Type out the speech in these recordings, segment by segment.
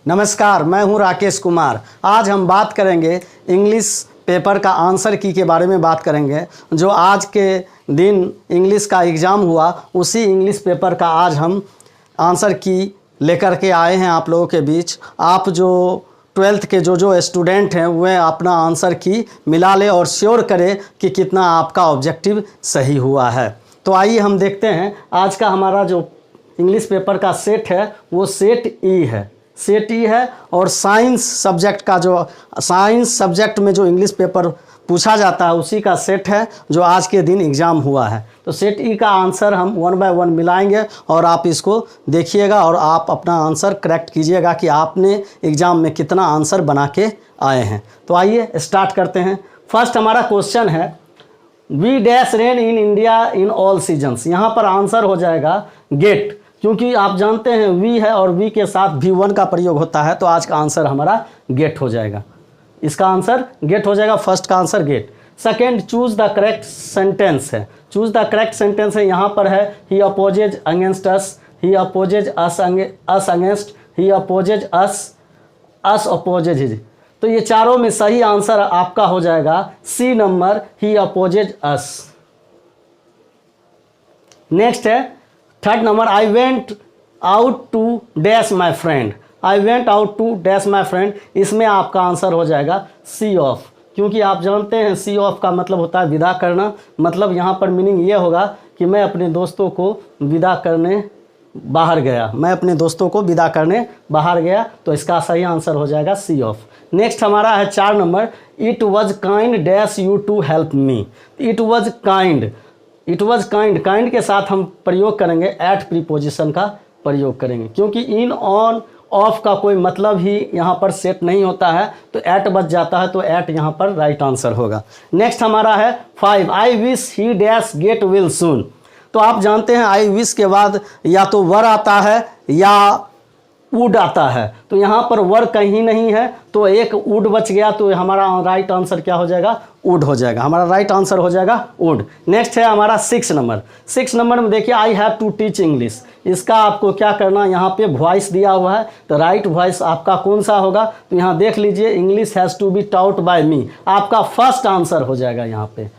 नमस्कार, मैं हूं राकेश कुमार। आज हम बात करेंगे इंग्लिश पेपर का आंसर की के बारे में बात करेंगे। जो आज के दिन इंग्लिश का एग्ज़ाम हुआ, उसी इंग्लिश पेपर का आज हम आंसर की लेकर के आए हैं आप लोगों के बीच। आप जो 12th के जो स्टूडेंट हैं वह अपना आंसर की मिला ले और श्योर करें कि कितना आपका ऑब्जेक्टिव सही हुआ है। तो आइए हम देखते हैं। आज का हमारा जो इंग्लिश पेपर का सेट है वो सेट ई है। सेट ई है और साइंस सब्जेक्ट में जो इंग्लिश पेपर पूछा जाता है उसी का सेट है जो आज के दिन एग्ज़ाम हुआ है। तो सेट ई का आंसर हम 1 बाय 1 मिलाएंगे और आप इसको देखिएगा और आप अपना आंसर करेक्ट कीजिएगा कि आपने एग्ज़ाम में कितना आंसर बना के आए हैं। तो आइए स्टार्ट करते हैं। फर्स्ट हमारा क्वेश्चन है we dash rain in India in all seasons. यहाँ पर आंसर हो जाएगा गेट, क्योंकि आप जानते हैं वी है और वी के साथ V1 का प्रयोग होता है। तो आज का आंसर हमारा गेट हो जाएगा। इसका आंसर गेट हो जाएगा। फर्स्ट का answer get. Second choose the correct sentence है। चूज द करेक्ट सेंटेंस है। यहाँ पर है he opposes against us, he opposes us against, he opposes us opposes his. तो ये चारों में सही आंसर आपका हो जाएगा C number, he opposes us. Next है third number I went out to dash my friend. I went out to dash my friend, इसमें आपका आंसर हो जाएगा सी ऑफ, क्योंकि आप जानते हैं सी ऑफ का मतलब होता है विदा करना। मतलब यहाँ पर मीनिंग ये होगा कि मैं अपने दोस्तों को विदा करने बाहर गया, मैं अपने दोस्तों को विदा करने बाहर गया। तो इसका सही आंसर हो जाएगा सी ऑफ। नेक्स्ट हमारा है 4 number it was kind dash you to help me. It was kind, it was kind, kind के साथ हम प्रयोग करेंगे एट प्रीपोजिशन का प्रयोग करेंगे, क्योंकि इन ऑन ऑफ का कोई मतलब ही यहाँ पर सेट नहीं होता है तो एट बच जाता है। तो एट यहाँ पर राइट आंसर होगा। नेक्स्ट हमारा है 5 I wish he dash get will soon. तो आप जानते हैं आई विश के बाद या तो वर आता है या वुड आता है। तो यहाँ पर वर कहीं नहीं है तो एक वुड बच गया। तो हमारा राइट आंसर क्या हो जाएगा? वुड हो जाएगा। हमारा राइट आंसर हो जाएगा वुड। नेक्स्ट है हमारा 6 नंबर। 6 नंबर में देखिए I have to teach English. इसका आपको क्या करना, यहाँ पे वॉइस दिया हुआ है तो राइट वॉइस आपका कौन सा होगा? तो यहाँ देख लीजिए English has to be taught by me. आपका फर्स्ट आंसर हो जाएगा, यहाँ पे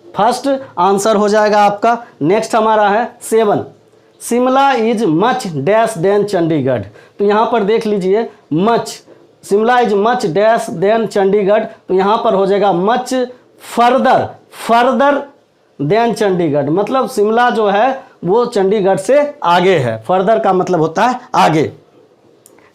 फर्स्ट आंसर हो जाएगा आपका। नेक्स्ट हमारा है 7 Shimla is much dash then Chandigarh. तो यहाँ पर देख लीजिए much, Shimla is much dash then Chandigarh. तो यहाँ पर हो जाएगा मच फर्दर देन चंडीगढ़। मतलब शिमला जो है वो चंडीगढ़ से आगे है। फर्दर का मतलब होता है आगे।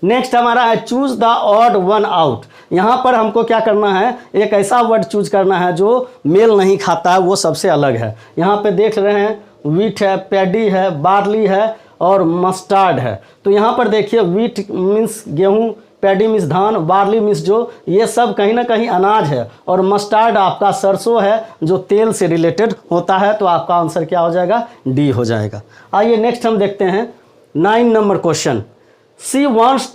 नेक्स्ट हमारा है choose the odd one out. यहाँ पर हमको क्या करना है, एक ऐसा वर्ड चूज करना है जो मेल नहीं खाता है, वो सबसे अलग है। यहाँ पे देख रहे हैं वीट है, पैडी है, बार्ली है और मस्टर्ड है। तो यहाँ पर देखिए वीट मीन्स गेहूँ, पैडी मीन्स धान, बार्ली मीन्स जो ये सब कहीं ना कहीं अनाज है और मस्टर्ड आपका सरसों है जो तेल से रिलेटेड होता है। तो आपका आंसर क्या हो जाएगा? डी हो जाएगा। आइए नेक्स्ट हम देखते हैं 9 number question. She wants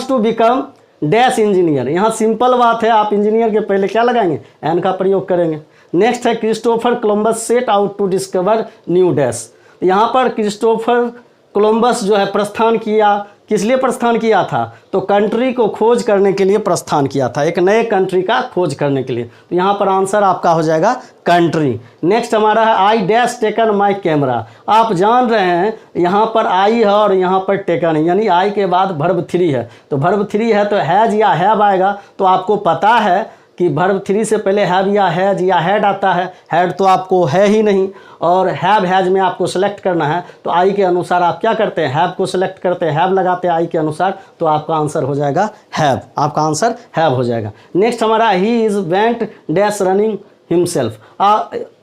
to become dash engineer. यहाँ सिंपल बात है, आप इंजीनियर के पहले क्या लगाएंगे? एन का प्रयोग करेंगे। नेक्स्ट है Christopher Columbus set out to discover new dash. यहाँ पर क्रिस्टोफर कोलंबस जो है प्रस्थान किया, किस लिए प्रस्थान किया था? तो कंट्री को खोज करने के लिए प्रस्थान किया था, एक नए कंट्री का खोज करने के लिए। तो यहाँ पर आंसर आपका हो जाएगा कंट्री। नेक्स्ट हमारा है I dash taken my camera. आप जान रहे हैं यहाँ पर आई है और यहाँ पर टेकन है, यानी आई के बाद वर्ब 3 है। तो वर्ब 3 है तो हैज़ या हैव आएगा। तो आपको पता है कि वर्ब 3 से पहले हैव या हैज या हैड आता है। हैड तो आपको है ही नहीं और हैव हैज में आपको सेलेक्ट करना है। तो आई के अनुसार आप क्या करते हैं? हैव को सेलेक्ट करते हैं, हैव लगाते हैं आई के अनुसार। तो आपका आंसर हो जाएगा हैव। आपका आंसर हैव हो जाएगा। नेक्स्ट हमारा he is went dash running himself.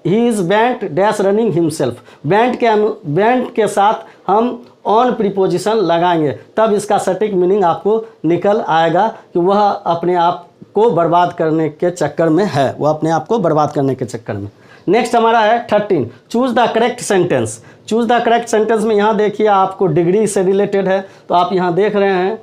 He is went dash running himself. Went के साथ हम ऑन प्रीपोजिशन लगाएंगे, तब इसका सटीक मीनिंग आपको निकल आएगा कि वह अपने आप को बर्बाद करने के चक्कर में है, वो अपने आप को बर्बाद करने के चक्कर में। नेक्स्ट हमारा है 13 choose the correct sentence. Choose the correct sentence में यहाँ देखिए आपको डिग्री से रिलेटेड है। तो आप यहाँ देख रहे हैं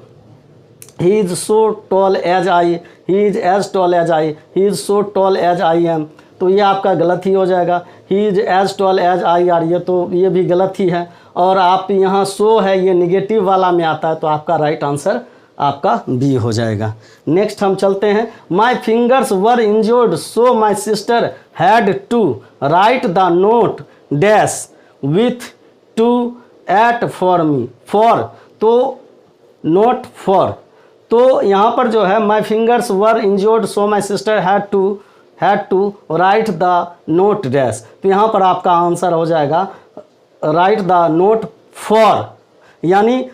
he is so tall as I, he is as tall as I, he is so tall as I am. तो ये आपका गलत ही हो जाएगा। He is as tall as I are, ये तो ये भी गलत ही है। और आप यहाँ सो है ये निगेटिव वाला में आता है, तो आपका राइट आंसर आपका बी हो जाएगा। नेक्स्ट हम चलते हैं। My fingers were injured so my sister had to write the note dash with to at for me. For तो नोट फॉर, तो यहाँ पर जो है my fingers were injured so my sister had to write the note dash, तो यहाँ पर आपका आंसर हो जाएगा राइट द नोट फॉर, यानी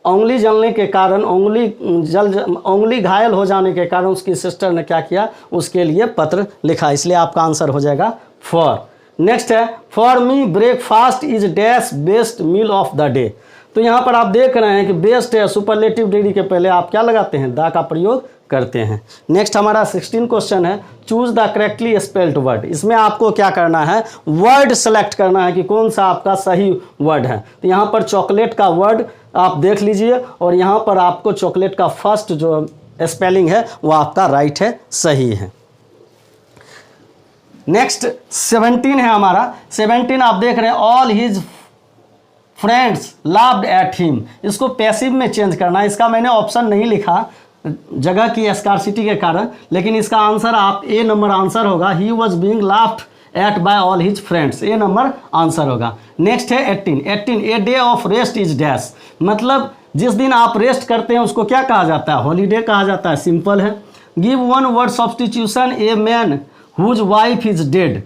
उंगली जलने के कारण, उंगली घायल हो जाने के कारण उसकी सिस्टर ने क्या किया, उसके लिए पत्र लिखा, इसलिए आपका आंसर हो जाएगा फॉर। नेक्स्ट है for me breakfast is dash best meal of the day, तो यहाँ पर आप देख रहे हैं कि बेस्ट है, सुपरलेटिव डिग्री के पहले आप क्या लगाते हैं, द का प्रयोग करते हैं। नेक्स्ट हमारा 16 क्वेश्चन है choose the correctly spelled word, इसमें आपको क्या करना है, वर्ड सेलेक्ट करना है कि कौन सा आपका सही वर्ड है। तो यहाँ पर चॉकलेट का वर्ड आप देख लीजिए और यहाँ पर आपको चॉकलेट का फर्स्ट जो स्पेलिंग है वो आपका राइट है, सही है। नेक्स्ट 17 है हमारा। 17 आप देख रहे हैं all his friends laughed at him, इसको पैसिव में चेंज करना है। इसका मैंने ऑप्शन नहीं लिखा जगह की स्कार्सिटी के कारण, लेकिन इसका आंसर आप ए नंबर आंसर होगा। He was being laughed at by all his friends, A number answer होगा। नेक्स्ट है 18 a day of rest is dash, मतलब जिस दिन आप रेस्ट करते हैं उसको क्या कहा जाता है, हॉलीडे कहा जाता है, सिंपल है। Give one word substitution a man whose wife is dead,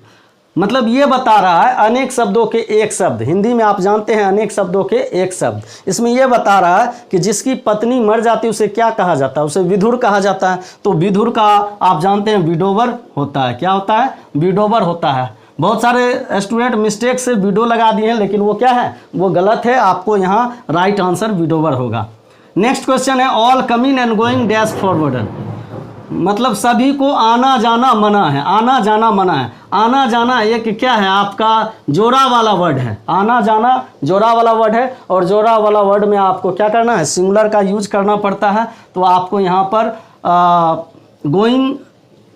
मतलब ये बता रहा है अनेक शब्दों के एक शब्द, हिंदी में आप जानते हैं अनेक शब्दों के एक शब्द, इसमें ये बता रहा है कि जिसकी पत्नी मर जाती है उसे क्या कहा जाता है, उसे विधुर कहा जाता है। तो विधुर का आप जानते हैं विडोवर होता है, क्या होता है, विडोवर होता है। बहुत सारे स्टूडेंट मिस्टेक से विडो लगा दिए हैं, लेकिन वो क्या है, वो गलत है, आपको यहाँ राइट आंसर विडोवर होगा। नेक्स्ट क्वेश्चन है all coming and going dash forwarder, मतलब सभी को आना जाना मना है, आना जाना मना है। आना जाना एक क्या है, आपका जोड़ा वाला वर्ड है, आना जाना जोड़ा वाला वर्ड है, और जोड़ा वाला वर्ड में आपको क्या करना है, सिंगुलर का यूज करना पड़ता है। तो आपको यहाँ पर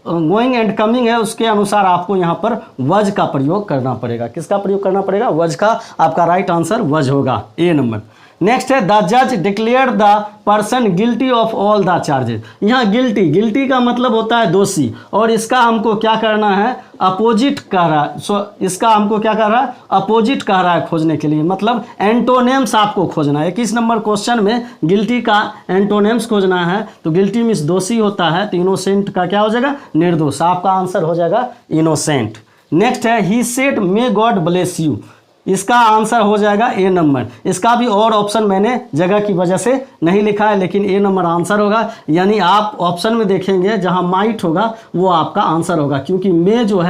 गोइंग एंड कमिंग है, उसके अनुसार आपको यहाँ पर वज का प्रयोग करना पड़ेगा। किसका प्रयोग करना पड़ेगा, वज का। आपका राइट आंसर वज होगा, ए नंबर। नेक्स्ट है द जज declare the person guilty of all the charges, यहाँ गिल्टी का मतलब होता है दोषी, और इसका हमको क्या करना है, अपोजिट कह रहा है। इसका हमको क्या कर रहा है, अपोजिट कह रहा है खोजने के लिए, मतलब एंटोनेम्स आपको खोजना है। 21 नंबर क्वेश्चन में गिल्टी का एंटोनेम्स खोजना है, तो गिल्टी मीन्स दोषी होता है, तो इनोसेंट का क्या हो जाएगा, निर्दोष। आपका आंसर हो जाएगा इनोसेंट। नेक्स्ट है he said may God bless you, इसका आंसर हो जाएगा ए नंबर। इसका भी और ऑप्शन मैंने जगह की वजह से नहीं लिखा है, लेकिन ए नंबर आंसर होगा। यानी आप ऑप्शन में देखेंगे जहां माइट होगा वो आपका आंसर होगा, क्योंकि मे जो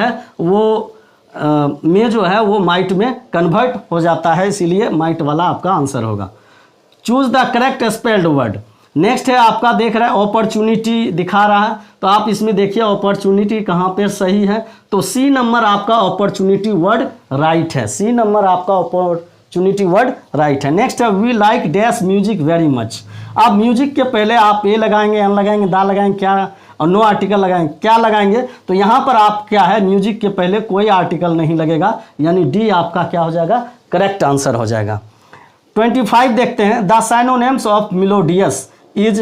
है वो माइट में कन्वर्ट हो जाता है, इसीलिए माइट वाला आपका आंसर होगा। Choose the correct spelled word. Next है आपका देख रहा है अपॉर्चुनिटी दिखा रहा है, तो आप इसमें देखिए अपॉर्चुनिटी कहाँ पे सही है, तो सी नंबर आपका अपॉर्चुनिटी वर्ड राइट है, सी नंबर आपका अपॉर्चुनिटी वर्ड राइट है। नेक्स्ट है we like dash music very much, आप म्यूजिक के पहले आप ए लगाएंगे, एन लगाएंगे, दा लगाएंगे, क्या और नो आर्टिकल लगाएंगे, क्या लगाएंगे, तो यहाँ पर आप क्या है, म्यूजिक के पहले कोई आर्टिकल नहीं लगेगा, यानी डी आपका क्या हो जाएगा, करेक्ट आंसर हो जाएगा। 25 देखते हैं the synonyms of melodious is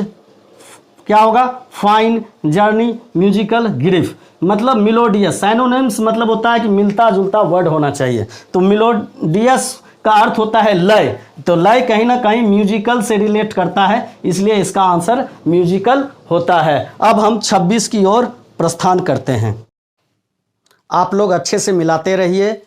क्या होगा, फाइन, जर्नी, म्यूजिकल, ग्रिफ, मतलब मेलोडियस। साइनोनिम्स मतलब होता है कि मिलता जुलता वर्ड होना चाहिए, तो मेलोडियस का अर्थ होता है लय, तो लय कहीं ना कहीं म्यूजिकल से रिलेट करता है, इसलिए इसका आंसर म्यूजिकल होता है। अब हम 26 की ओर प्रस्थान करते हैं, आप लोग अच्छे से मिलाते रहिए।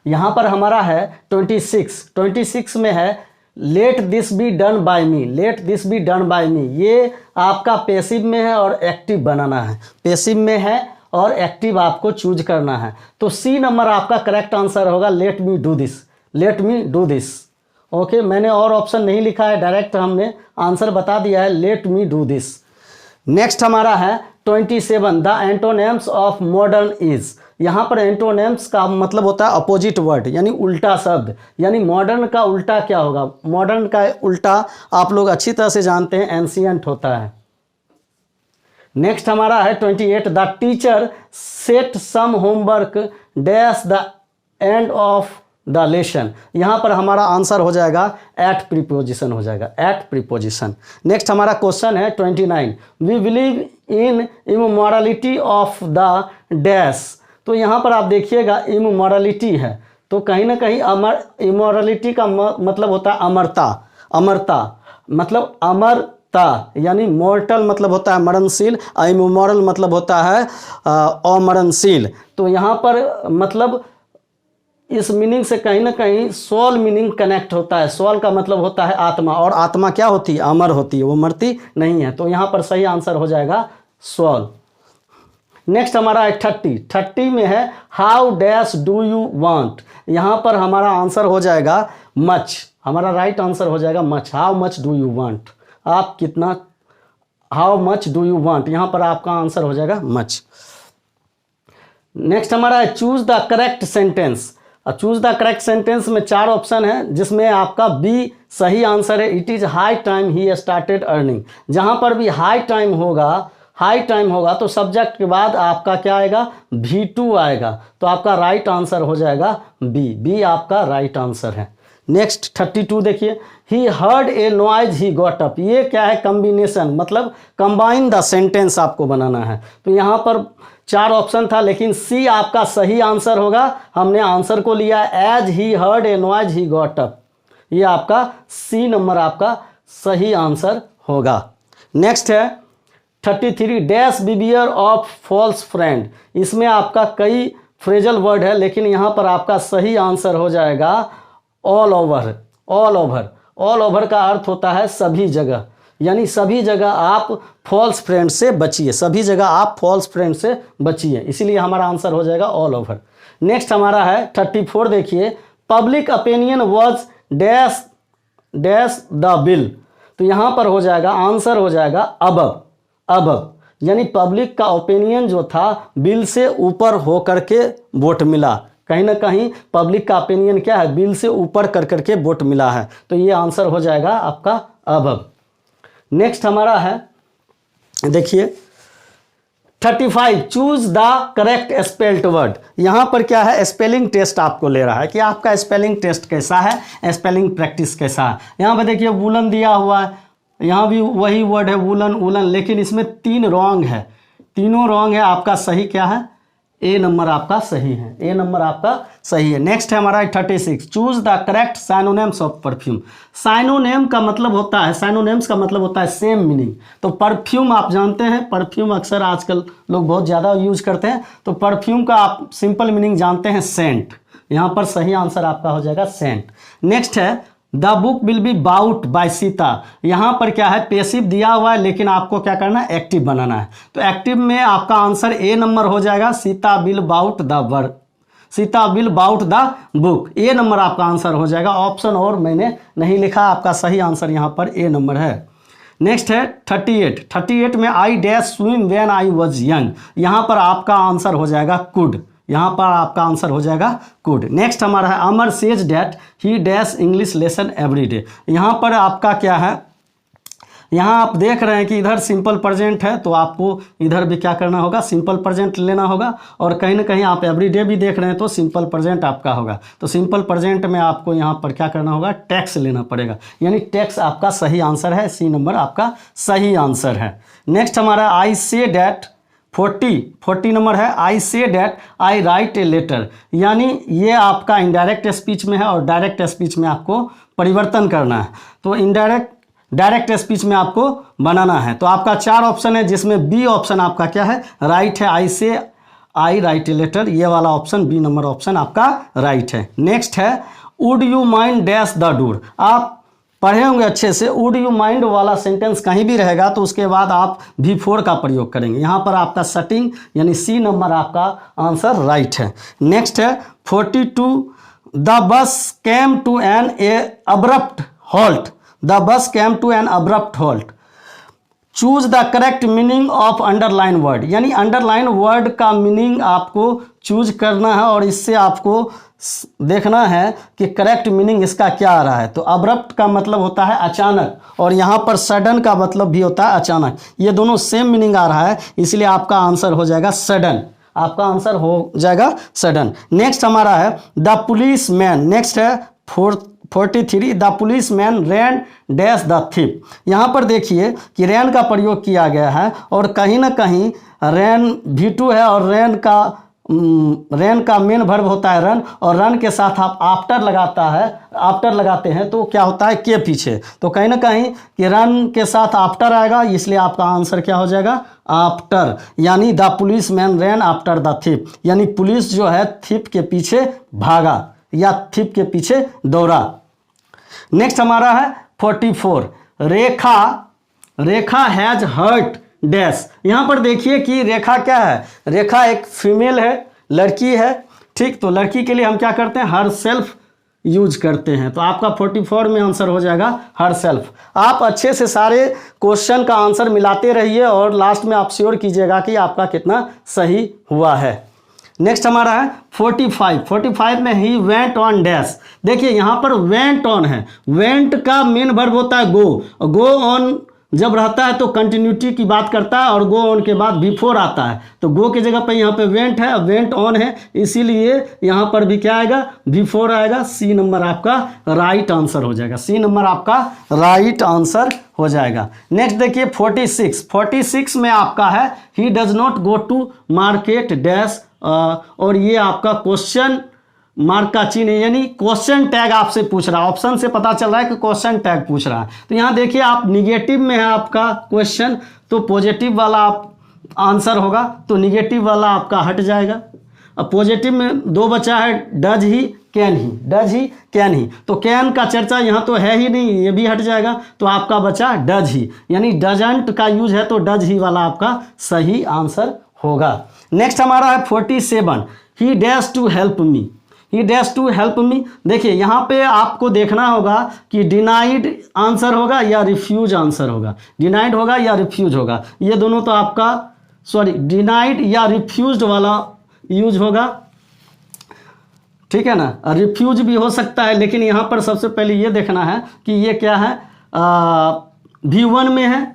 यहाँ पर हमारा है 26 में है let this be done by me, let this be done by me, ये आपका पैसिव में है और एक्टिव बनाना है, पैसिव में है और एक्टिव आपको चूज करना है, तो सी नंबर आपका करेक्ट आंसर होगा let me do this, let me do this. Okay, मैंने और ऑप्शन नहीं लिखा है, डायरेक्ट हमने आंसर बता दिया है, let me do this. Next हमारा है 27 the antonyms of modern is, यहाँ पर एंटोनेम्स का मतलब होता है अपोजिट वर्ड, यानी उल्टा शब्द, यानी मॉडर्न का उल्टा क्या होगा, मॉडर्न का उल्टा आप लोग अच्छी तरह से जानते हैं एंशिएंट होता है। नेक्स्ट हमारा है 28 the teacher set some homework dash the end of the lesson. यहाँ पर हमारा आंसर हो जाएगा एट प्रीपोजिशन हो जाएगा, एट प्रीपोजिशन। नेक्स्ट हमारा क्वेश्चन है 29, we believe in immorality of the dash. तो यहाँ पर आप देखिएगा इमोरलिटी है, तो कहीं ना कहीं इमोरलिटी का मतलब होता है अमरता। अमरता मतलब अमरता, यानी मॉर्टल मतलब होता है मरणशील, इमोरल मतलब होता है अमरणशील। तो यहाँ पर मतलब इस मीनिंग से कहीं ना कहीं सोल मीनिंग कनेक्ट होता है। सोल का मतलब होता है आत्मा, और आत्मा क्या होती है? अमर होती है, वो मरती नहीं है। तो यहाँ पर सही आंसर हो जाएगा सोल। नेक्स्ट हमारा है 30 में है how dash do you want. यहाँ पर हमारा आंसर हो जाएगा मच, हमारा राइट आंसर हो जाएगा much. How much do you want, आप कितना, how much do you want, यहाँ पर आपका आंसर हो जाएगा मच। नेक्स्ट हमारा है choose the correct sentence. Choose the correct sentence में 4 ऑप्शन है, जिसमें आपका बी सही आंसर है। It is high time he started earning. जहाँ पर भी हाई टाइम होगा तो सब्जेक्ट के बाद आपका क्या आएगा? V2 आएगा। तो आपका राइट आंसर हो जाएगा बी आपका राइट आंसर है। नेक्स्ट 32 देखिए, ही heard a noise he got up. ये क्या है? कम्बिनेशन, मतलब कंबाइन द सेंटेंस आपको बनाना है। तो यहाँ पर 4 ऑप्शन था, लेकिन सी आपका सही आंसर होगा। हमने आंसर को लिया as he heard a noise he got up, ये आपका सी नंबर आपका सही आंसर होगा। नेक्स्ट है 33 डैश बिवियर ऑफ फॉल्स फ्रेंड। इसमें आपका कई फ्रेजल वर्ड है, लेकिन यहाँ पर आपका सही आंसर हो जाएगा all over. All over, all over का अर्थ होता है सभी जगह, यानी सभी जगह आप फॉल्स फ्रेंड से बचिए, सभी जगह आप फॉल्स फ्रेंड से बचिए, इसीलिए हमारा आंसर हो जाएगा ऑल ओवर। नेक्स्ट हमारा है 34 देखिए, public opinion was dash dash the bill. तो यहाँ पर हो जाएगा आंसर हो जाएगा अबव, यानी पब्लिक का ओपिनियन जो था बिल से ऊपर हो करके वोट मिला। कहीं ना कहीं पब्लिक का ओपिनियन क्या है? बिल से ऊपर कर करके वोट मिला है। तो ये आंसर हो जाएगा आपका अबव। नेक्स्ट हमारा है देखिए 35 choose the correct spelled word. यहाँ पर क्या है? स्पेलिंग टेस्ट आपको ले रहा है कि आपका स्पेलिंग टेस्ट कैसा है, स्पेलिंग प्रैक्टिस कैसा है। यहाँ पर देखिए वुलन दिया हुआ है, यहाँ भी वही वर्ड है वुलन वुलन, लेकिन इसमें 3 रॉन्ग है, तीनों रॉन्ग है। आपका सही क्या है? ए नंबर आपका सही है, ए नंबर आपका सही है। नेक्स्ट है हमारा 36 choose the correct synonyms of perfume. Synonym का मतलब होता है, साइनोनिम्स का मतलब होता है सेम मीनिंग। तो परफ्यूम आप जानते हैं, परफ्यूम अक्सर आजकल लोग बहुत ज़्यादा यूज करते हैं। तो परफ्यूम का आप सिंपल मीनिंग जानते हैं सेंट, यहाँ पर सही आंसर आपका हो जाएगा सेंट। नेक्स्ट है the book will be bought by Sita. यहाँ पर क्या है? पेसिव दिया हुआ है, लेकिन आपको क्या करना है? एक्टिव बनाना है। तो एक्टिव में आपका आंसर ए नंबर हो जाएगा, Sita will bought the work, Sita will bought the book, A number आपका आंसर हो जाएगा। ऑप्शन और मैंने नहीं लिखा, आपका सही आंसर यहाँ पर ए नंबर है। नेक्स्ट है 38 में I dash swim when I was young. यहाँ पर आपका आंसर हो जाएगा कुड, यहाँ पर आपका आंसर हो जाएगा कुड। नेक्स्ट हमारा है Amar says that he dash English lesson every day. यहाँ पर आपका क्या है? यहाँ आप देख रहे हैं कि इधर सिंपल प्रेजेंट है, तो आपको इधर भी क्या करना होगा? सिंपल प्रेजेंट लेना होगा। और कहीं ना कहीं आप एवरीडे भी देख रहे हैं तो सिंपल प्रेजेंट आपका होगा। तो सिंपल प्रेजेंट में आपको यहाँ पर क्या करना होगा? टैक्स लेना पड़ेगा, यानी टैक्स आपका सही आंसर है, सी नंबर आपका सही आंसर है। नेक्स्ट हमारा आई से डैट 40 नंबर है, I say that I write a letter. यानी ये आपका इनडायरेक्ट स्पीच में है और डायरेक्ट स्पीच में आपको परिवर्तन करना है। तो डायरेक्ट स्पीच में आपको बनाना है। तो आपका 4 ऑप्शन है, जिसमें बी ऑप्शन आपका क्या है? राइट है, आई से आई राइट ए लेटर, ये वाला ऑप्शन बी नंबर ऑप्शन आपका राइट है। नेक्स्ट है would you mind dash the door. आप पढ़े होंगे अच्छे से, वुड यू माइंड वाला सेंटेंस कहीं भी रहेगा तो उसके बाद आप V4 का प्रयोग करेंगे। यहाँ पर आपका सेटिंग यानी सी नंबर आपका आंसर राइट है। नेक्स्ट है 42 the bus came to an abrupt halt. The bus came to an abrupt halt. Choose the correct meaning of underline word, यानी अंडरलाइन वर्ड का मीनिंग आपको चूज करना है और इससे आपको देखना है कि करेक्ट मीनिंग इसका क्या आ रहा है। तो अब्रप्ट का मतलब होता है अचानक, और यहाँ पर सडन का मतलब भी होता है अचानक। ये दोनों सेम मीनिंग आ रहा है, इसलिए आपका आंसर हो जाएगा सडन। आपका आंसर हो जाएगा सडन। नेक्स्ट हमारा है द पुलिस मैन, नेक्स्ट है 43 the policeman ran dash the thief. यहाँ पर देखिए कि रैन का प्रयोग किया गया है और कहीं ना कहीं रैन V2 है और रैन का मेन वर्ब होता है रन, और रन के साथ आप आफ्टर लगाते हैं तो क्या होता है के पीछे, तो कहीं ना कहीं कि रन के साथ आफ्टर आएगा, इसलिए आपका आंसर क्या हो जाएगा आफ्टर, यानी the policeman ran after the thief, यानी पुलिस जो है थिप के पीछे भागा या थिप के पीछे दौड़ा। नेक्स्ट हमारा है 44 रेखा हैज हर्ट डैश। यहाँ पर देखिए कि रेखा क्या है, रेखा एक फीमेल है, लड़की है, ठीक, तो लड़की के लिए हम क्या करते हैं हर सेल्फ यूज करते हैं, तो आपका 44 में आंसर हो जाएगा हर सेल्फ। आप अच्छे से सारे क्वेश्चन का आंसर मिलाते रहिए और लास्ट में आप श्योर कीजिएगा कि आपका कितना सही हुआ है। नेक्स्ट हमारा है 45 में ही वेंट ऑन डैश। देखिए यहाँ पर वेंट ऑन है, वेंट का मेन वर्ब होता है गो ऑन जब रहता है तो कंटिन्यूटी की बात करता है और गो ऑन के बाद बिफोर आता है, तो गो की जगह पे यहाँ पे वेंट है, वेंट ऑन है, इसीलिए यहाँ पर भी क्या आएगा बिफोर आएगा। सी नंबर आपका राइट आंसर हो जाएगा, सी नंबर आपका राइट आंसर हो जाएगा। नेक्स्ट देखिए 46 में आपका है he does not go to market dash, और ये आपका क्वेश्चन मार्क का चिन्ह है, यानी क्वेश्चन टैग आपसे पूछ रहा है, ऑप्शन से पता चल रहा है कि क्वेश्चन टैग पूछ रहा है। तो यहाँ देखिए आप निगेटिव में है आपका क्वेश्चन, तो पॉजिटिव वाला आप आंसर होगा, तो निगेटिव वाला आपका हट जाएगा। अब पॉजिटिव में दो बचा है डज ही कैन ही, तो कैन का चर्चा यहाँ तो है ही नहीं, ये भी हट जाएगा, तो आपका बचा डज ही, यानी डजंट का यूज है तो डज ही वाला आपका सही आंसर होगा। नेक्स्ट हमारा है 47 he dash to help me, he dash to help me. देखिए यहाँ पे आपको देखना होगा कि डिनाइड आंसर होगा या रिफ्यूज आंसर होगा, डिनाइड होगा या रिफ्यूज होगा, ये दोनों तो आपका डिनाइड या रिफ्यूज्ड वाला यूज होगा, ठीक है ना, रिफ्यूज भी हो सकता है, लेकिन यहाँ पर सबसे पहले ये देखना है कि ये क्या है V1 में है,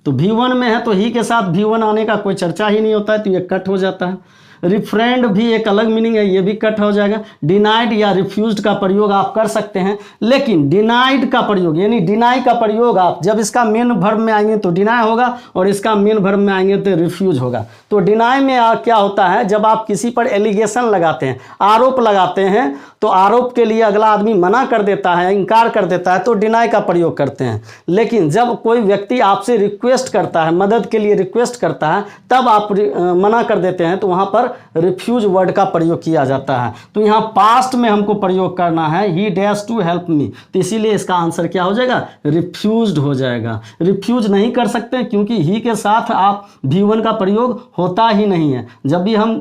तो V1 में है तो ही के साथ V1 आने का कोई चर्चा ही नहीं होता है, तो ये कट हो जाता है। रिफ्रेंड भी एक अलग मीनिंग है, ये भी कट हो जाएगा। डिनाइड या रिफ्यूज्ड का प्रयोग आप कर सकते हैं, लेकिन डिनाइड का प्रयोग यानी डिनाई का प्रयोग आप जब इसका मेन वर्ब में आएंगे तो डिनाई होगा और इसका मेन वर्ब में आएंगे तो रिफ्यूज होगा। तो डिनाई में क्या होता है, जब आप किसी पर एलिगेशन लगाते हैं, आरोप लगाते हैं, तो आरोप के लिए अगला आदमी मना कर देता है, इनकार कर देता है, तो डिनाई का प्रयोग करते हैं। लेकिन जब कोई व्यक्ति आपसे रिक्वेस्ट करता है, मदद के लिए रिक्वेस्ट करता है, तब आप मना कर देते हैं, तो वहाँ पर रिफ्यूज वर्ड का प्रयोग किया जाता है। तो यहाँ पास्ट में हमको प्रयोग करना है he dash to help me, तो इसीलिए इसका आंसर क्या हो जाएगा रिफ्यूज्ड हो जाएगा। रिफ्यूज नहीं कर सकते क्योंकि ही के साथ आप V1 का प्रयोग होता ही नहीं है, जब भी हम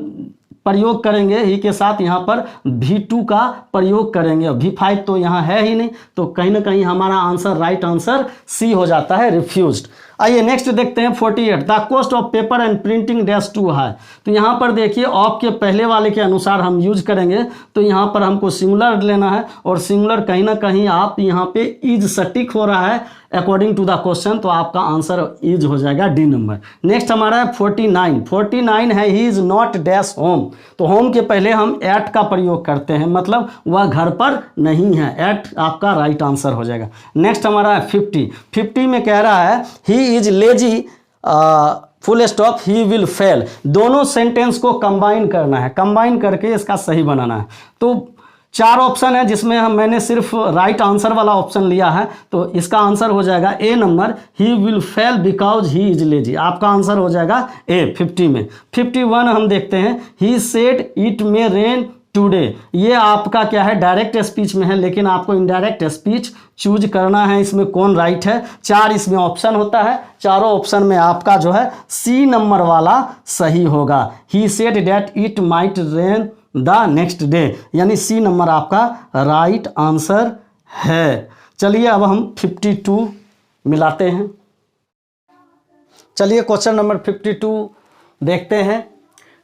प्रयोग करेंगे ही के साथ यहाँ पर V2 का प्रयोग करेंगे, V5 तो यहाँ है ही नहीं, तो कहीं ना कहीं हमारा आंसर राइट आंसर सी हो जाता है रिफ्यूज्ड। आइए नेक्स्ट देखते हैं 48 the cost of paper and printing dash too high. तो यहाँ पर देखिए ऑफ के पहले वाले के अनुसार हम यूज करेंगे, तो यहाँ पर हमको सिंगुलर लेना है और सिंगुलर कहीं ना कहीं आप यहाँ पे इज सटीक हो रहा है अकॉर्डिंग टू द क्वेश्चन, तो आपका आंसर इज हो जाएगा डी नंबर। नेक्स्ट हमारा है 49 है he is not dash home. तो होम के पहले हम एट का प्रयोग करते हैं, मतलब वह घर पर नहीं है, एट आपका राइट आंसर हो जाएगा। नेक्स्ट हमारा है 50 में कह रहा है ही is lazy full stop he will fail. दोनों सेंटेंस को कंबाइन करना है, कंबाइन करके इसका सही बनाना है। तो 4 ऑप्शन है जिसमें मैंने सिर्फ राइट आंसर वाला ऑप्शन लिया है, तो इसका आंसर हो जाएगा A number he will fail because he is lazy. आपका आंसर हो जाएगा ए 50 में। 51 हम देखते हैं he said it may rain today. ये आपका क्या है डायरेक्ट स्पीच में है, लेकिन आपको इनडायरेक्ट स्पीच चूज करना है, इसमें कौन राइट है। 4 इसमें ऑप्शन होता है, चारों ऑप्शन में आपका जो है सी नंबर वाला सही होगा। He said that it might rain the next day, यानी सी नंबर आपका राइट आंसर है। चलिए अब हम 52 मिलाते हैं। चलिए क्वेश्चन नंबर 52 देखते हैं।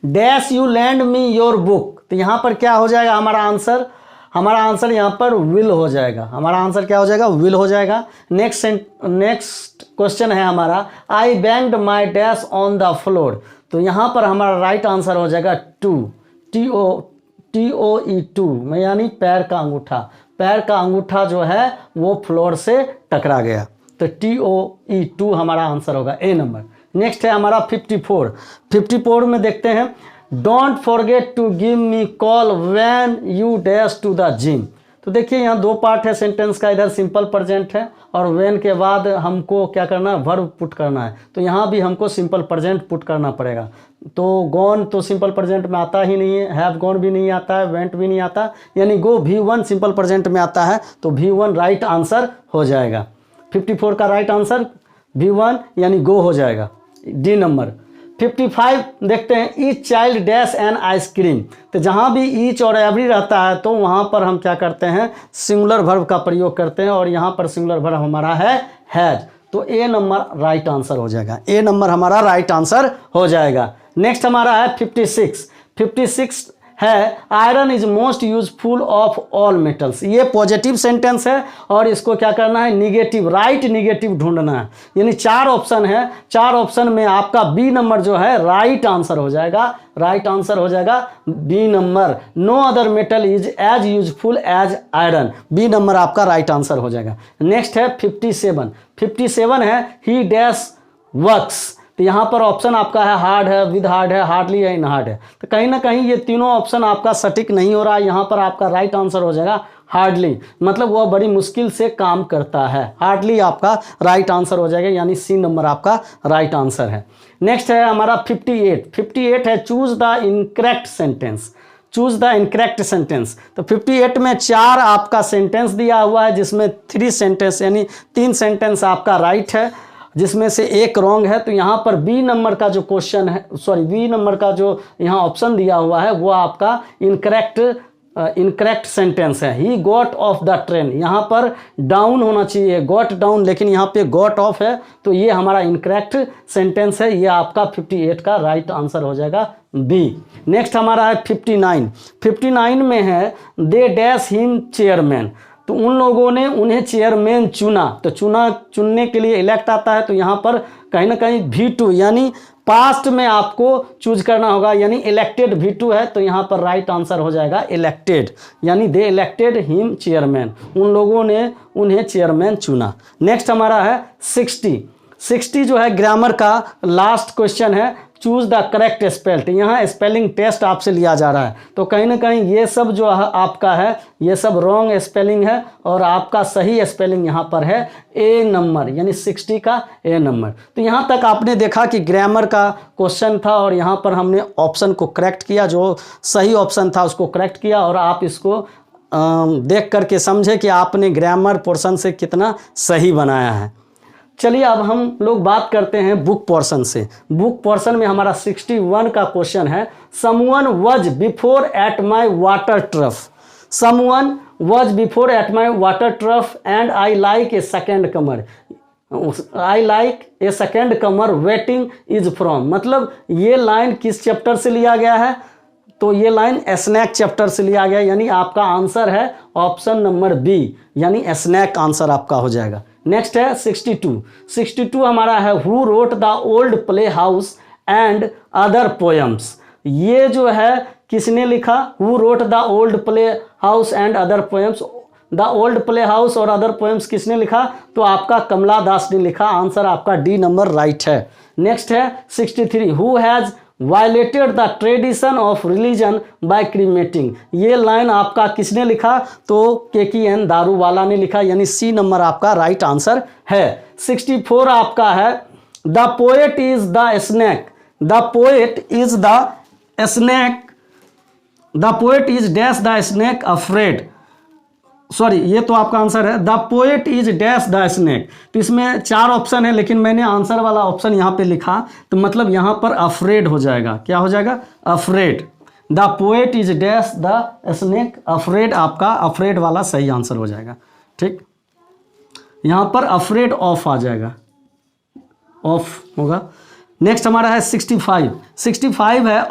Dash you land me your book. तो यहाँ पर क्या हो जाएगा हमारा आंसर यहाँ पर विल हो जाएगा। हमारा आंसर क्या हो जाएगा विल हो जाएगा। नेक्स्ट क्वेश्चन है हमारा I banged my dash on the floor. तो यहाँ पर हमारा राइट आंसर हो जाएगा टू, TOE 2 में, यानी पैर का अंगूठा। पैर का अंगूठा जो है वो फ्लोर से टकरा गया, तो TOE 2 हमारा आंसर होगा, ए नंबर। नेक्स्ट है हमारा 54 में देखते हैं, don't forget to give me call when you dash to the gym. तो देखिए यहाँ दो पार्ट है सेंटेंस का, इधर सिंपल प्रेजेंट है और व्हेन के बाद हमको क्या करना है, वर्ब पुट करना है। तो यहाँ भी हमको सिंपल प्रेजेंट पुट करना पड़ेगा। तो गॉन तो सिंपल प्रेजेंट में आता ही नहीं है, हैव गॉन भी नहीं आता है, वेंट भी नहीं आता, यानी गो V1 सिंपल प्रेजेंट में आता है, तो V1 राइट आंसर हो जाएगा। 54 का राइट आंसर V1 यानी गो हो जाएगा, डी नंबर। 55 देखते हैं, each child dash an ice cream. तो जहाँ भी ईच और एवरी रहता है तो वहाँ पर हम क्या करते हैं, सिंगुलर वर्ब का प्रयोग करते हैं, और यहाँ पर सिंगुलर वर्ब हमारा है हैज। तो ए नंबर राइट आंसर हो जाएगा, ए नंबर हमारा राइट आंसर हो जाएगा। नेक्स्ट हमारा है 56 है, iron is most useful of all metals. ये पॉजिटिव सेंटेंस है और इसको क्या करना है, निगेटिव, राइट निगेटिव ढूंढना है। यानी 4 ऑप्शन है, 4 ऑप्शन में आपका बी नंबर जो है राइट आंसर हो जाएगा, राइट आंसर हो जाएगा B number. No other metal is as useful as iron, B number आपका राइट आंसर हो जाएगा। नेक्स्ट है 57 है, ही डैश वर्क्स। तो यहाँ पर ऑप्शन आपका है हार्ड है, विद हार्ड है, हार्डली है, इन हार्ड है। तो कहीं ना कहीं ये तीनों ऑप्शन आपका सटीक नहीं हो रहा है। यहाँ पर आपका राइट आंसर हो जाएगा हार्डली, मतलब वह बड़ी मुश्किल से काम करता है। हार्डली आपका राइट आंसर हो जाएगा, यानी सी नंबर आपका राइट आंसर है। नेक्स्ट है हमारा 58 है, choose the incorrect sentence. Choose the incorrect sentence. तो 58 में 4 आपका सेंटेंस दिया हुआ है, जिसमें 3 सेंटेंस यानी 3 सेंटेंस आपका राइट है, जिसमें से एक रॉन्ग है। तो यहाँ पर बी नंबर का जो क्वेश्चन है, बी नंबर का जो यहाँ ऑप्शन दिया हुआ है वो आपका इनकरेक्ट सेंटेंस है। He got off the train, यहाँ पर डाउन होना चाहिए, गॉट डाउन, लेकिन यहाँ पे गॉट ऑफ है, तो ये हमारा इनकरेक्ट सेंटेंस है। ये आपका 58 का राइट आंसर हो जाएगा बी। नेक्स्ट हमारा है 59 में है, दे डैश हिम चेयरमैन। तो उन लोगों ने उन्हें चेयरमैन चुना। तो चुनने के लिए इलेक्ट आता है, तो यहाँ पर कहीं ना कहीं V2 यानी पास्ट में आपको चूज करना होगा, यानी इलेक्टेड V2 है, तो यहाँ पर राइट आंसर हो जाएगा इलेक्टेड, यानी दे इलेक्टेड हिम चेयरमैन, उन लोगों ने उन्हें चेयरमैन चुना। नेक्स्ट हमारा है 60 जो है ग्रामर का लास्ट क्वेश्चन है, चूज द करेक्ट स्पेल्ड। यहाँ स्पेलिंग टेस्ट आपसे लिया जा रहा है, तो कहीं ना कहीं ये सब जो आपका है ये सब रॉन्ग स्पेलिंग है, और आपका सही स्पेलिंग यहाँ पर है ए नंबर, यानी 60 का ए नंबर। तो यहाँ तक आपने देखा कि ग्रामर का क्वेश्चन था, और यहाँ पर हमने ऑप्शन को करेक्ट किया, जो सही ऑप्शन था उसको करेक्ट किया, और आप इसको देख करके समझे कि आपने ग्रामर पोर्शन से कितना सही बनाया है। चलिए अब हम लोग बात करते हैं बुक पोर्शन से। बुक पोर्शन में हमारा 61 का क्वेश्चन है, someone was before at my water trough. Someone was before at my water trough and I like a second Qamar. I like a second Qamar waiting is from. मतलब ये line किस chapter से लिया गया है, तो ये लाइन स्नैक चैप्टर से लिया गया, यानी आपका आंसर है ऑप्शन नंबर बी, यानी स्नैक आंसर आपका हो जाएगा। नेक्स्ट है 62 हमारा है, who wrote the old play house and other poems. ये जो है किसने लिखा, who wrote the old play house and other poems. The old play house और अदर पोएम्स किसने लिखा, तो आपका कमला दास ने लिखा। आंसर आपका डी नंबर राइट है। नेक्स्ट है 63, who has violated the tradition of religion by cremating. ये लाइन आपका किसने लिखा, तो KKN दारूवाला ने लिखा, यानी सी नंबर आपका राइट आंसर है। 64 आपका है, the poet is the snake. The poet is the snake, the poet is dash the snake afraid. Sorry, ये तो आपका आंसर है, the poet is dash the snake. तो इसमें 4 ऑप्शन है, लेकिन मैंने आंसर वाला ऑप्शन यहाँ पे लिखा, तो मतलब यहाँ पर अफ्रेड हो जाएगा। क्या हो जाएगा, afraid. The poet is dash the snake afraid, आपका अफ्रेड वाला सही आंसर हो जाएगा। ठीक, यहाँ पर अफ्रेड ऑफ आ जाएगा, ऑफ होगा। नेक्स्ट हमारा है 65 है,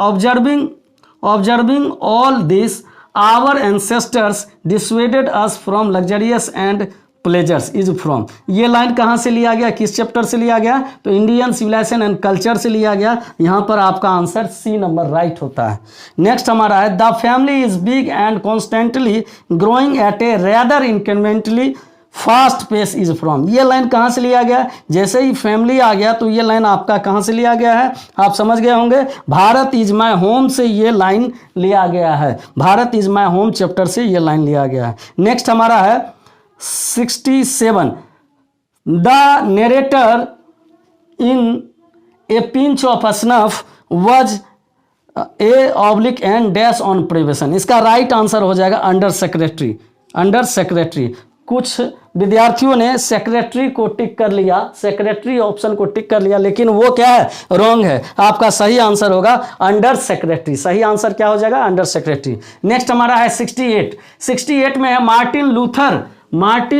observing all this our ancestors dissuaded us from luxurious and pleasures is from. ये लाइन कहाँ से लिया गया, किस चैप्टर से लिया गया, तो इंडियन सिविलाइजेशन एंड कल्चर से लिया गया। यहाँ पर आपका आंसर सी नंबर राइट होता है। नेक्स्ट हमारा है the family is big and constantly growing at a rather inconveniently fast pace is from. ये लाइन कहाँ से लिया गया, जैसे ही फैमिली आ गया तो ये लाइन आपका कहाँ से लिया गया है, आप समझ गए होंगे, भारत इज माई होम से ये लाइन लिया गया है। Bharat is my home chapter से ये लाइन लिया गया है। नेक्स्ट हमारा है 67 the narrator in A pinch of snuff was a oblique and dash on prevention. इसका राइट आंसर हो जाएगा अंडर सेक्रेटरी। अंडर सेक्रेटरी, कुछ विद्यार्थियों ने सेक्रेटरी को टिक कर लिया, सेक्रेटरी ऑप्शन को टिक कर लिया, लेकिन वो क्या है, रॉन्ग है। आपका सही आंसर होगा अंडर सेक्रेटरी। सही आंसर क्या हो जाएगा, अंडर सेक्रेटरी। नेक्स्ट हमारा है 68 में है Martin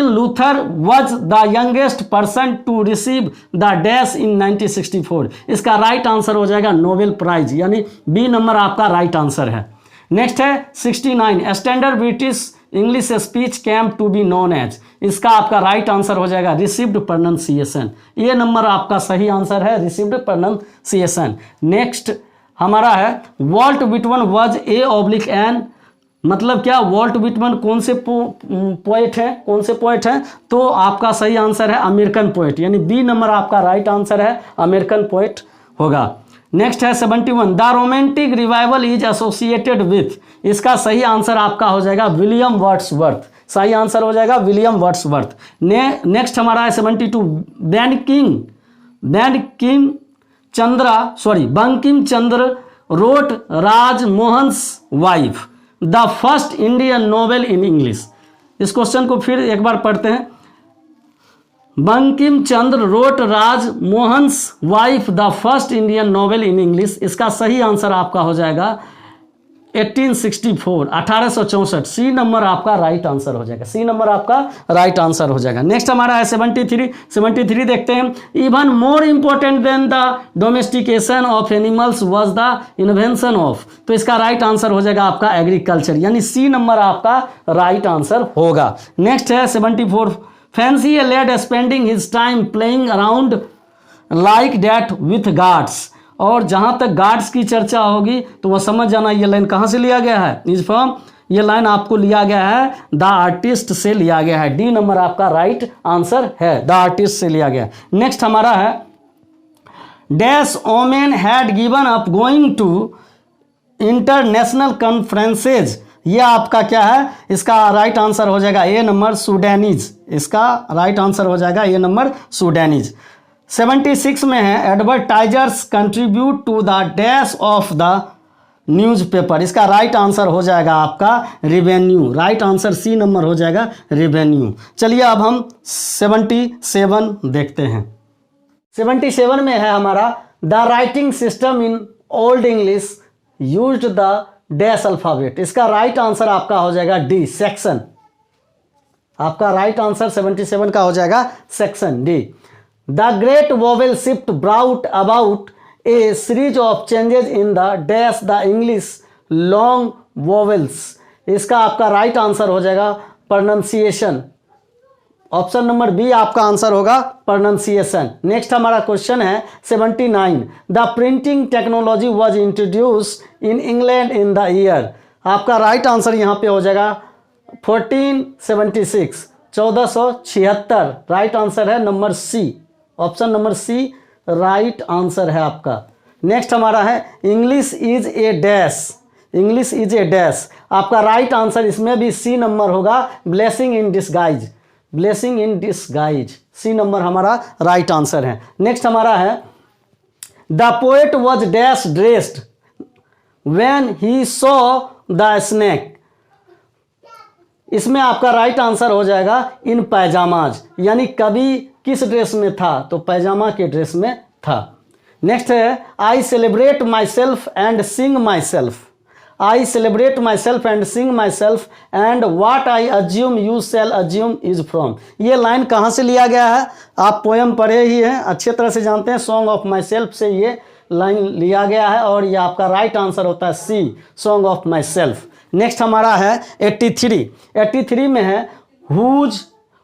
Luther was the youngest person to receive the dash in 1964। इसका राइट आंसर हो जाएगा नोबेल प्राइज, यानी बी नंबर आपका राइट आंसर है। नेक्स्ट है 69 standard British English speech came to be known as. इसका आपका राइट आंसर हो जाएगा रिसीव्ड प्रोनाउंसिएशन। ये नंबर आपका सही आंसर है, रिसीव्ड प्रोनाउंसिएशन। नेक्स्ट हमारा है Walt Whitman was a oblique an, मतलब क्या, वॉल्ट विटमन कौन से पोएट हैं, तो आपका सही आंसर है अमेरिकन पोएट, यानी बी नंबर आपका राइट आंसर है, अमेरिकन पोएट होगा। नेक्स्ट है 71 the romantic revival is associated with. इसका सही आंसर आपका हो जाएगा विलियम वर्ड्सवर्थ। सही आंसर हो जाएगा विलियम वर्ड्सवर्थ। नेक्स्ट हमारा है 72 Bankim Chandra wrote Rajmohan's wife the first Indian novel in English. इस क्वेश्चन को फिर एक बार पढ़ते हैं। Bankim Chandra wrote Rajmohan's wife the first Indian novel in English. इसका सही आंसर आपका हो जाएगा 1864। सी नंबर आपका राइट आंसर हो जाएगा, सी नंबर आपका राइट आंसर हो जाएगा। नेक्स्ट हमारा है 73 देखते हैं। Even more important than the domestication of animals was the invention of. तो इसका राइट आंसर हो जाएगा आपका एग्रीकल्चर, यानी सी नंबर आपका राइट आंसर होगा। नेक्स्ट है 74 fancy a lad spending his time playing around like that with guards. और जहाँ तक गार्ड्स की चर्चा होगी तो वह समझ जाना ये लाइन कहाँ से लिया गया है, इज फ्रॉम, ये लाइन आपको लिया गया है द आर्टिस्ट से लिया गया है। डी नंबर आपका राइट आंसर है, द आर्टिस्ट से लिया गया। नेक्स्ट हमारा है dash women had given up going to international conferences. ये आपका क्या है, इसका राइट आंसर हो जाएगा ए नंबर सूडानीज। इसका राइट आंसर हो जाएगा ए नंबर सूडानीज। 76 में है advertisers contribute to the dash of the newspaper. इसका राइट आंसर हो जाएगा आपका revenue. Right answer C number हो जाएगा रेवेन्यू। चलिए अब हम 77 देखते हैं। 77 में है हमारा the writing system in old English used the dash alphabet. इसका राइट आंसर आपका हो जाएगा डी सेक्शन। आपका राइट आंसर 77 का हो जाएगा section D. The great vowel shift brought about A series of changes in the dash the English long vowels. इसका आपका राइट आंसर हो जाएगा प्रोनाउंसिएशन। ऑप्शन नंबर बी आपका आंसर होगा प्रोनाउंसिएशन। नेक्स्ट हमारा क्वेश्चन है 79 the printing technology was introduced in England in the year. आपका right answer यहाँ पे हो जाएगा 1476, 1476। राइट आंसर है number C, option number C right answer है आपका। नेक्स्ट हमारा है English is a dash. English is a dash, आपका राइट आंसर इसमें भी सी नंबर होगा blessing in disguise. Blessing in disguise, C number हमारा राइट आंसर है। नेक्स्ट हमारा है the poet was dash dressed when he saw the snake. इसमें आपका राइट आंसर हो जाएगा इन पैजामाज, यानी कवि किस ड्रेस में था, तो पैजामा के ड्रेस में था। नेक्स्ट है I celebrate my self and Singh my self. I celebrate my self and Singh my self and what I assume you shall assume is from. ये लाइन कहाँ से लिया गया है, आप पोएम पढ़े ही हैं, अच्छे तरह से जानते हैं। सॉन्ग ऑफ माई सेल्फ से ये लाइन लिया गया है और ये आपका राइट आंसर होता है C, song of myself. Next हमारा है 83 में है whose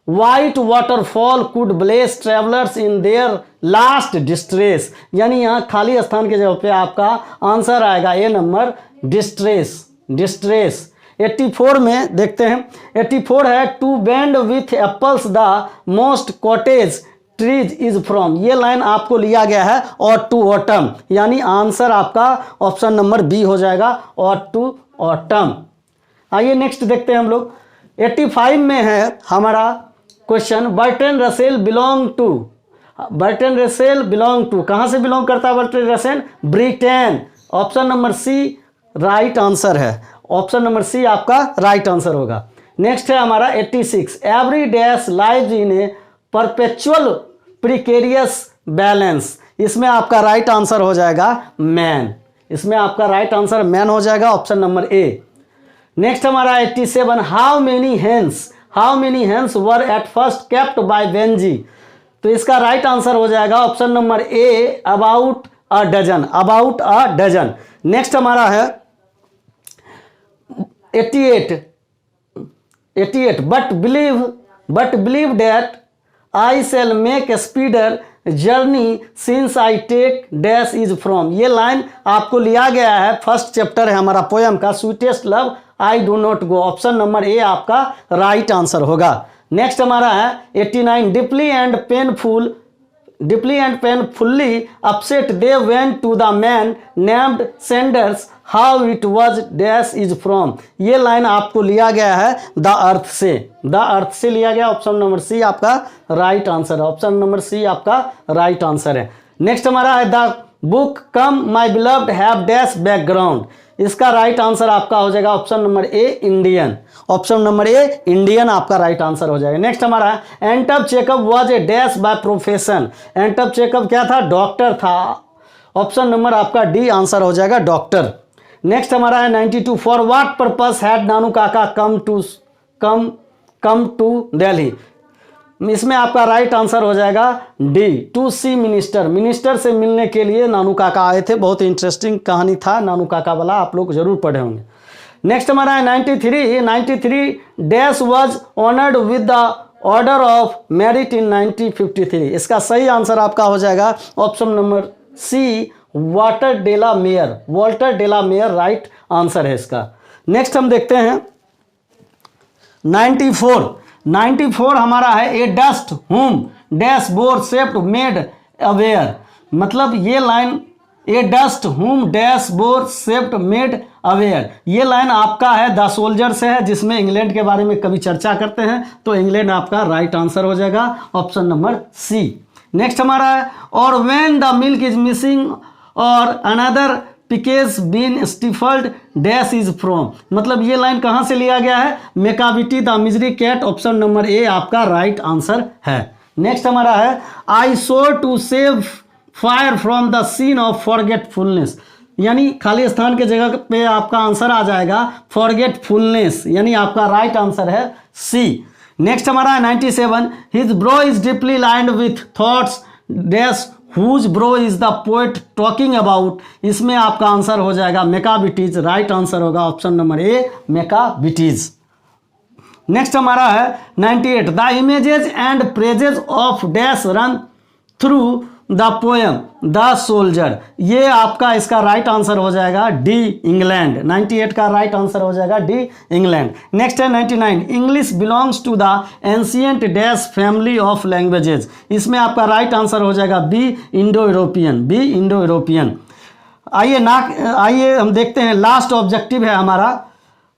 white waterfall could bless travellers in their last distress, यानी यहाँ खाली स्थान के जगह पे आपका आंसर आएगा ए नंबर डिस्ट्रेस। डिस्ट्रेस 84 में देखते हैं, 84 है to bend with apples the most cottage trees is from, ये लाइन आपको लिया गया है और टू ऑटम, यानी आंसर आपका ऑप्शन नंबर बी हो जाएगा और टू ऑटम। आइए नेक्स्ट देखते हैं हम लोग। 85 में है हमारा question, Bertrand Russell belong to, Bertrand Russell belong to, कहाँ से बिलोंग करता है Bertrand Russell? Britain. Option number C right answer है, ऑप्शन नंबर सी आपका राइट आंसर होगा। नेक्स्ट है हमारा 86, every dash live in a perpetual precarious balance, इसमें आपका राइट आंसर हो जाएगा मैन, इसमें आपका राइट आंसर मैन हो जाएगा, ऑप्शन नंबर ए। नेक्स्ट हमारा 87, how many hens were at first kept by Wenji, तो इसका राइट आंसर हो जाएगा option number A about a dozen, about a dozen. Next हमारा है 88 but believe that I shall make a speedier journey since I take dash is from, ये line आपको लिया गया है, फर्स्ट चैप्टर है हमारा पोएम का, sweetest love I do not go, option number A आपका राइट आंसर होगा। नेक्स्ट हमारा है 89, deeply and painfully upset they went to the man named Sanders how it was dash is from, ये line आपको लिया गया है द अर्थ से, द अर्थ से लिया गया, ऑप्शन नंबर सी आपका राइट आंसर है, ऑप्शन नंबर सी आपका राइट आंसर है। नेक्स्ट हमारा है the book come my beloved have dash background, इसका राइट आंसर आपका हो जाएगा option number A Indian, option number A Indian आपका राइट आंसर हो जाएगा। नेक्स्ट हमारा है Anton Chekhov was a dash by profession, Anton Chekhov क्या था? डॉक्टर था, ऑप्शन नंबर आपका डी आंसर हो जाएगा डॉक्टर। नेक्स्ट हमारा है 92, फॉर व्हाट पर्पस हैड नानू काका कम टू दिल्ली, इसमें आपका राइट आंसर हो जाएगा D to see minister, minister से मिलने के लिए नानू काका आए थे, बहुत इंटरेस्टिंग कहानी था नानू काका वाला, आप लोग जरूर पढ़े होंगे। नेक्स्ट हमारा है 93 dash was honoured with the order of merit in 1953, इसका सही आंसर आपका हो जाएगा ऑप्शन नंबर सी वाल्टर डेला मेयर राइट आंसर है इसका। नेक्स्ट हम देखते हैं 94 हमारा है ए डस्ट हुम dash bore shaped made aware, मतलब ये लाइन ए डस्ट हुम dash bore shaped made aware, ये लाइन आपका है द सोल्जर से है, जिसमें इंग्लैंड के बारे में कभी चर्चा करते हैं, तो इंग्लैंड आपका राइट आंसर हो जाएगा ऑप्शन नंबर सी। नेक्स्ट हमारा है और when the milk is missing or another peke's been stifled dash is from, मतलब ये लाइन कहाँ से लिया गया है? Macavity the mystery cat, option number A आपका राइट आंसर है। नेक्स्ट हमारा है I sow to save fire from the scene of forgetfulness, यानी खाली स्थान के जगह पे आपका आंसर आ जाएगा फॉरगेटफुलनेस, यानी आपका राइट आंसर है सी। नेक्स्ट हमारा है 97 his brow is deeply lined with thoughts dash whose brow is the poet talking about, इसमें आपका आंसर हो जाएगा मेकाविटीज, राइट आंसर होगा option number A Macavity's. Next हमारा है 98 the images and phrases of dash run through the poem the soldier, ये आपका इसका राइट आंसर हो जाएगा डी इंग्लैंड, 98 का राइट आंसर हो जाएगा डी इंग्लैंड। नेक्स्ट है 99 English belongs to the ancient dash family of languages, इसमें आपका राइट आंसर हो जाएगा बी इंडो यूरोपियन। आइए हम देखते हैं लास्ट ऑब्जेक्टिव है हमारा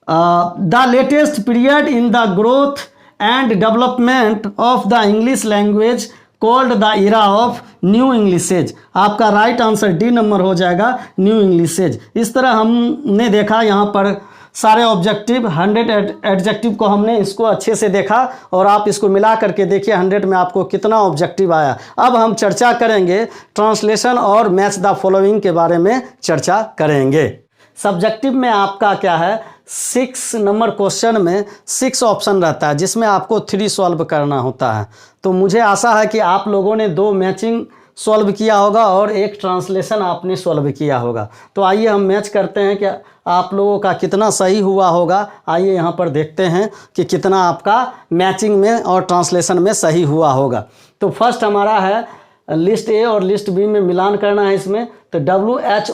the latest period in the growth and development of the English language called the era of new Englishes, आपका राइट आंसर डी नंबर हो जाएगा न्यू इंग्लिशेज। इस तरह हमने देखा यहाँ पर सारे ऑब्जेक्टिव 100 एडजेक्टिव को हमने इसको अच्छे से देखा और आप इसको मिला करके देखिए 100 में आपको कितना ऑब्जेक्टिव आया। अब हम चर्चा करेंगे ट्रांसलेशन और मैच द फॉलोइंग के बारे में चर्चा करेंगे। सब्जेक्टिव में आपका क्या है 6 नंबर क्वेश्चन में 6 ऑप्शन रहता है जिसमें आपको 3 सॉल्व करना होता है। तो मुझे आशा है कि आप लोगों ने 2 मैचिंग सॉल्व किया होगा और एक ट्रांसलेशन आपने सॉल्व किया होगा। तो आइए हम मैच करते हैं कि आप लोगों का कितना सही हुआ होगा। आइए यहाँ पर देखते हैं कि कितना आपका मैचिंग में और ट्रांसलेशन में सही हुआ होगा। तो फर्स्ट हमारा है लिस्ट ए और लिस्ट बी में मिलान करना है इसमें। तो WH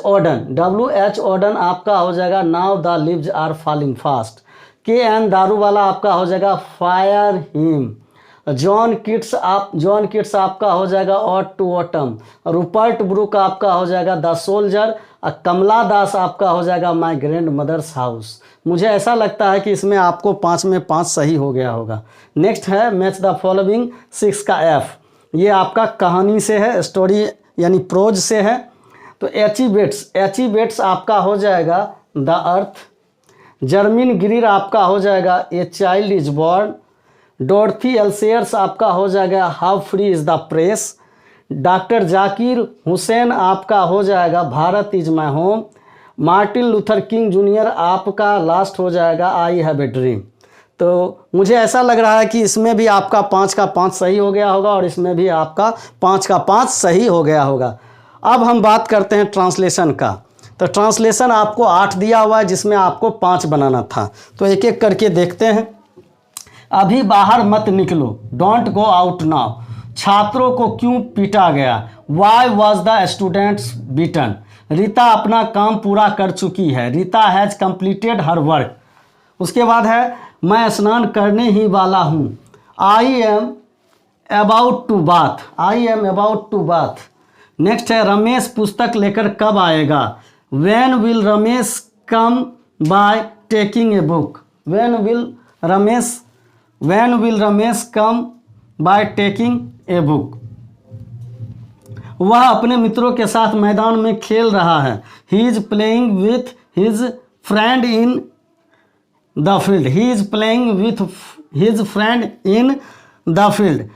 ऑर्डन आपका हो जाएगा now the leaves are falling fast. KN दारू वाला आपका हो जाएगा फायर हिम। जॉन किट्स आपका हो जाएगा ode to autumn. Rupert Brooke आपका हो जाएगा द सोल्जर। कमला दास आपका हो जाएगा माई ग्रैंड मदर्स हाउस। मुझे ऐसा लगता है कि इसमें आपको 5 में 5 सही हो गया होगा। नेक्स्ट है मैच द फॉलोइंग 6 का F। ये आपका कहानी से है, स्टोरी यानी प्रोज से है। तो एची बेट्स आपका हो जाएगा द अर्थ। जर्मिन ग्रीर आपका हो जाएगा ए चाइल्ड इज बॉर्न। डॉर्थी एल्सेयर्स आपका हो जाएगा how free is the press. Doctor Zakir Hussain आपका हो जाएगा Bharat is my home. Martin Luther king junior आपका लास्ट हो जाएगा आई हैव ए ड्रीम। तो मुझे ऐसा लग रहा है कि इसमें भी आपका 5 का 5 सही हो गया होगा और इसमें भी आपका 5 का 5 सही हो गया होगा। अब हम बात करते हैं ट्रांसलेशन का। तो ट्रांसलेशन आपको 8 दिया हुआ है जिसमें आपको 5 बनाना था। तो एक एक करके देखते हैं। अभी बाहर मत निकलो, डोंट गो आउट नाउ। छात्रों को क्यों पीटा गया, why was the students beaten. Rita अपना काम पूरा कर चुकी है, Rita has completed her work. उसके बाद है मैं स्नान करने ही वाला हूँ, I am about to bath. Next है रमेश पुस्तक लेकर कब आएगा, when will Ramesh come by taking a book. When will Ramesh come by taking a book. वह अपने मित्रों के साथ मैदान में खेल रहा है, he is playing with his friend in the field.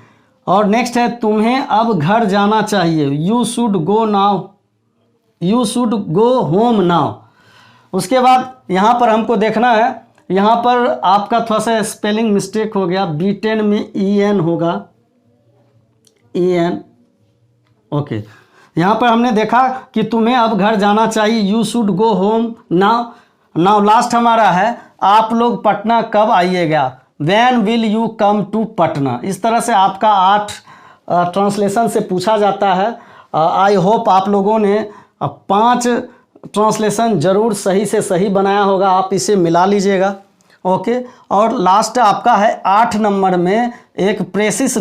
और नेक्स्ट है तुम्हें अब घर जाना चाहिए, you should go home now. उसके बाद यहाँ पर हमको देखना है, यहाँ पर आपका थोड़ा सा स्पेलिंग मिस्टेक हो गया, B10 में EN होगा, EN। ओके, यहाँ पर हमने देखा कि तुम्हें अब घर जाना चाहिए, you should go home now. Last हमारा है आप लोग पटना कब आइएगा, when will you come to Patna. इस तरह से आपका 8 ट्रांसलेशन से पूछा जाता है। आई होप आप लोगों ने 5 ट्रांसलेशन ज़रूर सही से सही बनाया होगा, आप इसे मिला लीजिएगा। ओके, और लास्ट आपका है 8 नंबर में एक प्रेसिस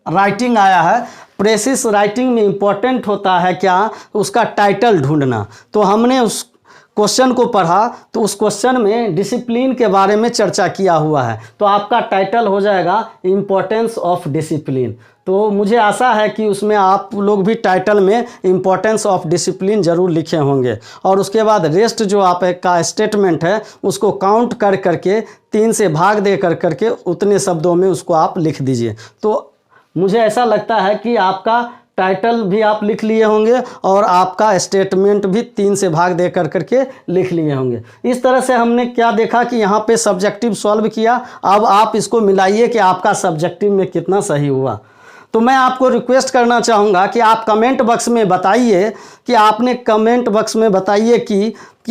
राइटिंग आया है। प्रेसिस राइटिंग में इम्पोर्टेंट होता है क्या, उसका टाइटल ढूंढना। तो हमने उस क्वेश्चन को पढ़ा तो उस क्वेश्चन में डिसिप्लिन के बारे में चर्चा किया हुआ है, तो आपका टाइटल हो जाएगा इम्पोर्टेंस ऑफ डिसिप्लिन। तो मुझे आशा है कि उसमें आप लोग भी टाइटल में इम्पोर्टेंस ऑफ डिसिप्लिन ज़रूर लिखे होंगे। और उसके बाद रेस्ट जो आपका स्टेटमेंट है उसको काउंट कर करके 3 से भाग दे करके उतने शब्दों में उसको आप लिख दीजिए। तो मुझे ऐसा लगता है कि आपका टाइटल भी आप लिख लिए होंगे और आपका स्टेटमेंट भी 3 से भाग दे करके लिख लिए होंगे। इस तरह से हमने क्या देखा कि यहाँ पे सब्जेक्टिव सॉल्व किया। अब आप इसको मिलाइए कि आपका सब्जेक्टिव में कितना सही हुआ। तो मैं आपको रिक्वेस्ट करना चाहूँगा कि आप कमेंट बॉक्स में बताइए कि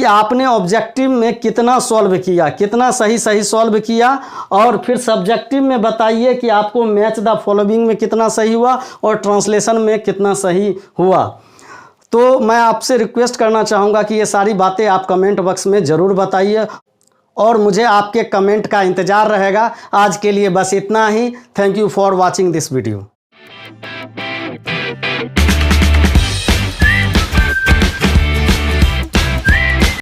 आपने ऑब्जेक्टिव में कितना सॉल्व किया, कितना सही सॉल्व किया। और फिर सब्जेक्टिव में बताइए कि आपको मैच द फॉलोइंग में कितना सही हुआ और ट्रांसलेशन में कितना सही हुआ। तो मैं आपसे रिक्वेस्ट करना चाहूँगा कि ये सारी बातें आप कमेंट बॉक्स में ज़रूर बताइए और मुझे आपके कमेंट का इंतज़ार रहेगा। आज के लिए बस इतना ही। Thank you for watching this video.